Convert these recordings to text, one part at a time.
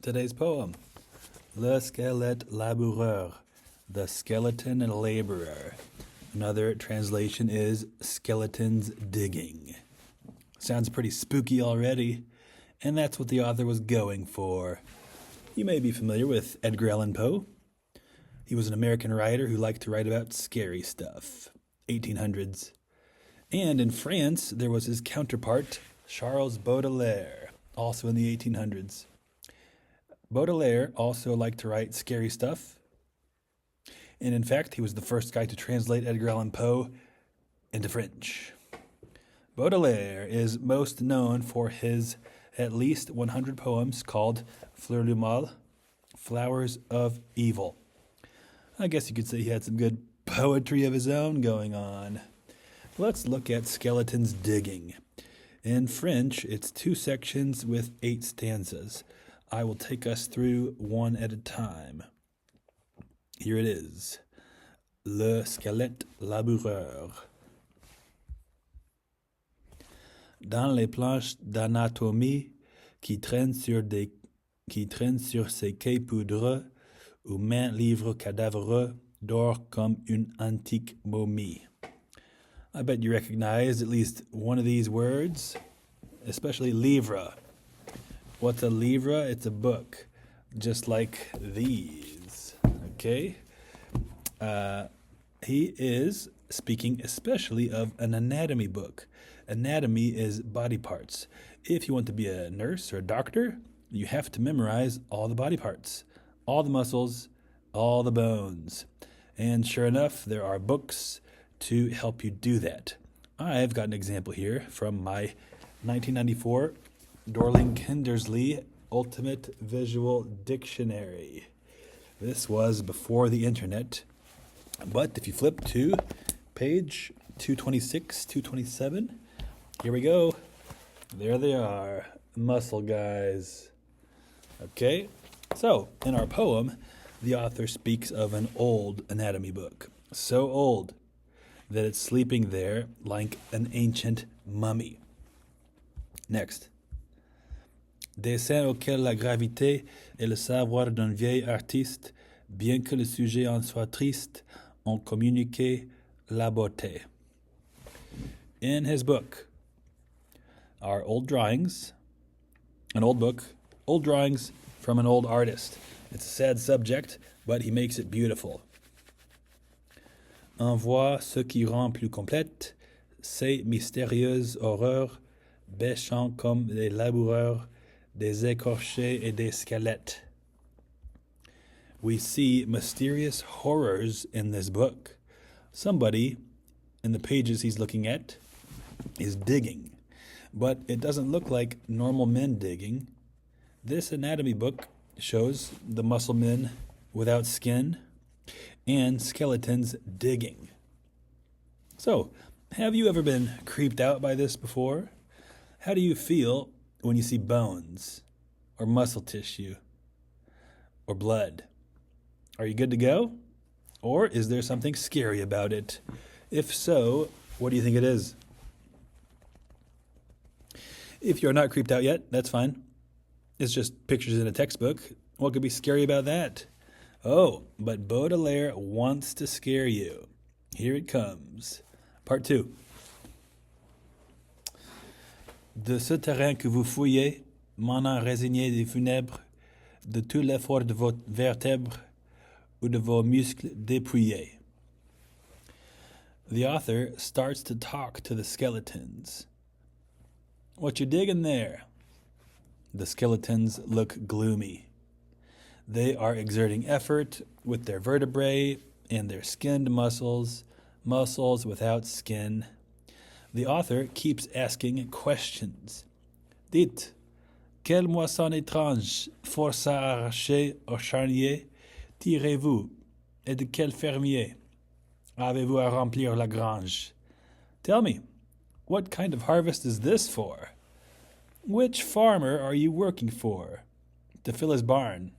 Today's poem, Le Squelette laboureur, the skeleton laborer. Another translation is skeletons digging. Sounds pretty spooky already, and that's what the author was going for. You may be familiar with Edgar Allan Poe. He was an American writer who liked to write about scary stuff, 1800s. And in France, there was his counterpart, Charles Baudelaire, also in the 1800s. Baudelaire also liked to write scary stuff. And in fact, he was the first guy to translate Edgar Allan Poe into French. Baudelaire is most known for his at least 100 poems called Fleurs du Mal, Flowers of Evil. I guess you could say he had some good poetry of his own going on. Let's look at Skeletons Digging. In French, it's 2 sections with 8 stanzas. I will take us through one at a time. Here it is. Le Squelette laboureur. Dans les planches d'anatomie qui traînent sur ces quais poudreux, où maint livre cadavreux dort comme une antique momie. I bet you recognize at least one of these words, especially livre. What's a livre? It's a book, just like these, okay? He is speaking especially of an anatomy book. Anatomy is body parts. If you want to be a nurse or a doctor, you have to memorize all the body parts, all the muscles, all the bones. And sure enough, there are books to help you do that. I've got an example here from my 1994 Dorling Kindersley Ultimate Visual Dictionary. This was before the internet, but if you flip to page 226, 227, here we go. There they are, muscle guys. Okay, so in our poem, the author speaks of an old anatomy book, so old that it's sleeping there like an ancient mummy. Next. Dessin auquel la gravité et le savoir d'un vieil artiste, bien que le sujet en soit triste, ont communiqué la beauté. In his book are old drawings, an old book, old drawings from an old artist. It's a sad subject, but he makes it beautiful. On voit ce qui rend plus complète ces mystérieuses horreurs, bêchant comme des laboureurs, des écorchés et des squelettes. We see mysterious horrors in this book. Somebody, in the pages he's looking at, is digging. But it doesn't look like normal men digging. This anatomy book shows the muscle men without skin and skeletons digging. So, have you ever been creeped out by this before? How do you feel when you see bones or muscle tissue or blood? Are you good to go? Or is there something scary about it? If so, what do you think it is? If you're not creeped out yet, that's fine. It's just pictures in a textbook. What could be scary about that? Oh, but Baudelaire wants to scare you. Here it comes. Part 2. De ce terrain que vous fouillez, m'en résigné des funèbres, de tout l'effort de vos vertèbres ou de vos muscles dépouillés. The author starts to talk to the skeletons. What you digging there? The skeletons look gloomy. They are exerting effort with their vertebrae and their skinned muscles, muscles without skin. The author keeps asking questions. Dites, quelle moisson étrange, force à arracher au charnier, tirez-vous, et de quel fermier avez-vous à remplir la grange? Tell me, what kind of harvest is this for? Which farmer are you working for to fill his barn?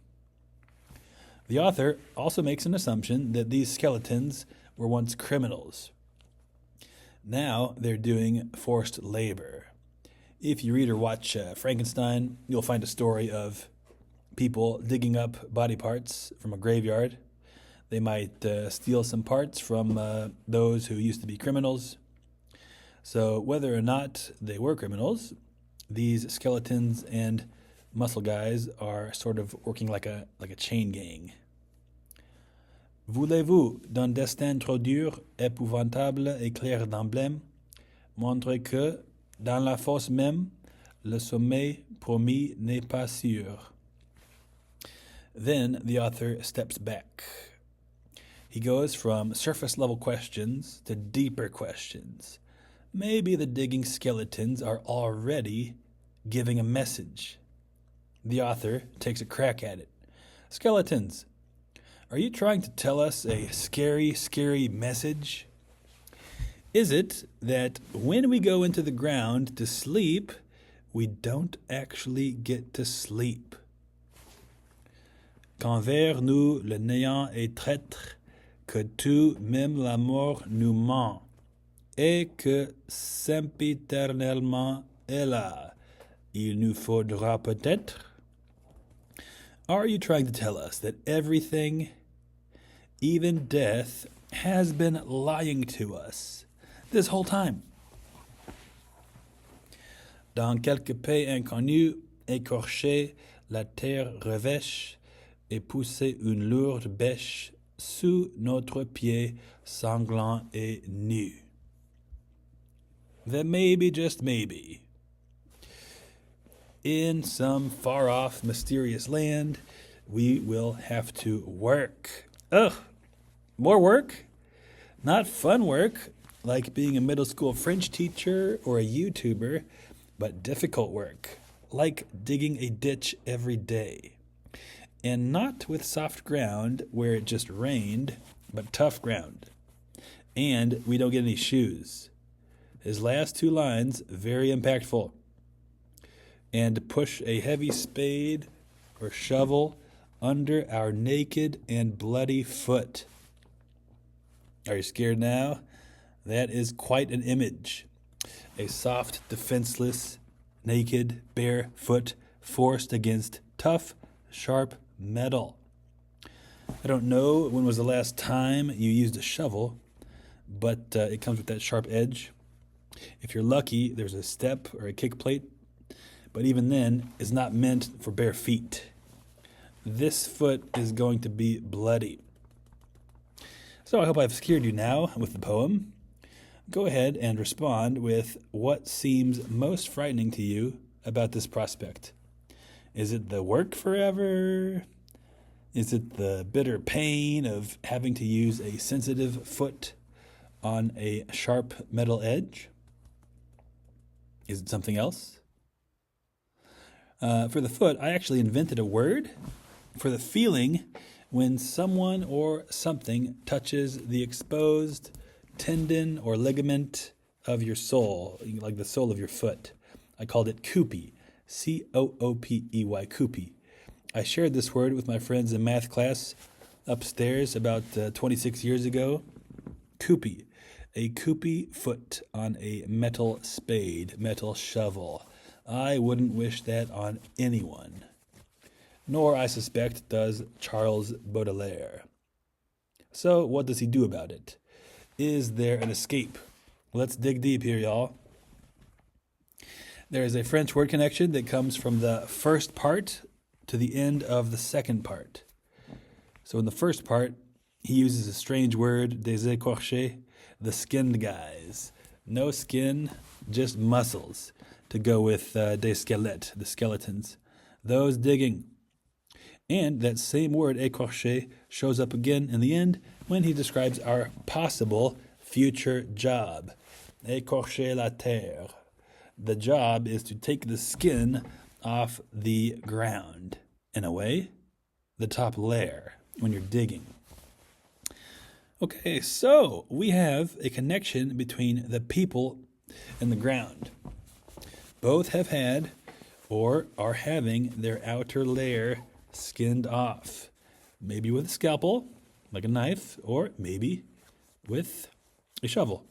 The author also makes an assumption that these skeletons were once criminals. Now they're doing forced labor. If you read or watch Frankenstein, you'll find a story of people digging up body parts from a graveyard. They might steal some parts from those who used to be criminals. So whether or not they were criminals, these skeletons and muscle guys are sort of working like a chain gang. Voulez-vous, d'un destin trop dur, épouvantable et clair d'emblème, montrer que, dans la fosse même, le sommet promis n'est pas sûr? Then the author steps back. He goes from surface level questions to deeper questions. Maybe the digging skeletons are already giving a message. The author takes a crack at it. Skeletons, are you trying to tell us a scary, scary message? Is it that when we go into the ground to sleep, we don't actually get to sleep? Qu'envers nous le néant est traître, que tout, même la mort, nous ment, et que sempiternellement est là, il nous faudra peut-être? Are you trying to tell us that everything, even death, has been lying to us this whole time? Dans quelque pays inconnu, écorché, la terre revêche, et poussé une lourde bêche sous notre pied sanglant et nu. Then maybe, just maybe, in some far-off, mysterious land, we will have to work. Ugh, more work? Not fun work, like being a middle school French teacher or a YouTuber, but difficult work, like digging a ditch every day. And not with soft ground where it just rained, but tough ground. And we don't get any shoes. His last two lines, very impactful. And push a heavy spade or shovel under our naked and bloody foot. Are you scared now? That is quite an image. A soft, defenseless, naked, bare foot forced against tough, sharp metal. I don't know when was the last time you used a shovel, but it comes with that sharp edge. If you're lucky, there's a step or a kick plate, but even then, it's not meant for bare feet. This foot is going to be bloody. So I hope I've scared you now with the poem. Go ahead and respond with what seems most frightening to you about this prospect. Is it the work forever? Is it the bitter pain of having to use a sensitive foot on a sharp metal edge? Is it something else? For the foot, I actually invented a word for the feeling when someone or something touches the exposed tendon or ligament of your sole, like the sole of your foot. I called it coopy, C-O-O-P-E-Y, coopy. I shared this word with my friends in math class upstairs about 26 years ago. Coopy, a coopy foot on a metal spade, metal shovel. I wouldn't wish that on anyone. Nor, I suspect, does Charles Baudelaire. So, what does he do about it? Is there an escape? Let's dig deep here, y'all. There is a French word connection that comes from the first part to the end of the second part. So in the first part, he uses a strange word, des écorchés, the skinned guys. No skin, just muscles, to go with des squelettes, the skeletons. Those digging. And that same word, écorché, shows up again in the end when he describes our possible future job. Écorcher la terre. The job is to take the skin off the ground. In a way, the top layer when you're digging. Okay, so we have a connection between the people and the ground. Both have had or are having their outer layer skinned off. Maybe with a scalpel, like a knife, or maybe with a shovel,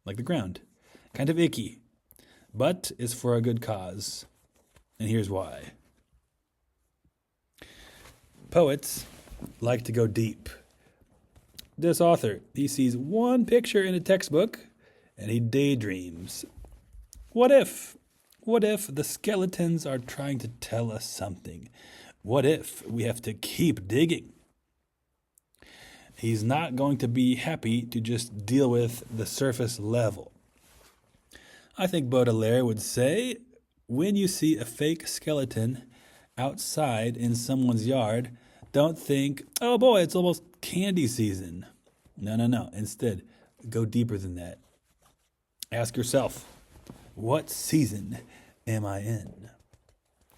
like the ground. Kind of icky, but is for a good cause. And here's why. Poets like to go deep. This author, he sees one picture in a textbook and he daydreams. What if? What if the skeletons are trying to tell us something? What if we have to keep digging? He's not going to be happy to just deal with the surface level. I think Baudelaire would say, when you see a fake skeleton outside in someone's yard, don't think, oh boy, it's almost candy season. No. Instead, go deeper than that. Ask yourself, what season am I in?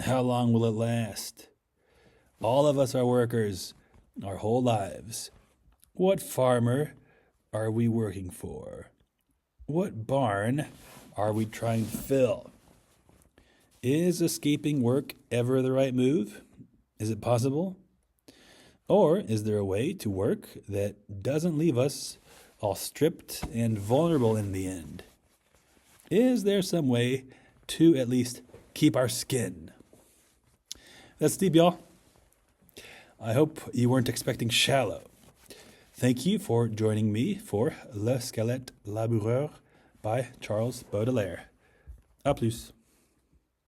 How long will it last? All of us are workers our whole lives. What farmer are we working for? What barn are we trying to fill? Is escaping work ever the right move? Is it possible? Or is there a way to work that doesn't leave us all stripped and vulnerable in the end? Is there some way to at least keep our skin? That's deep, y'all. I hope you weren't expecting shallow. Thank you for joining me for Le Squelette, laboureur by Charles Baudelaire. A plus.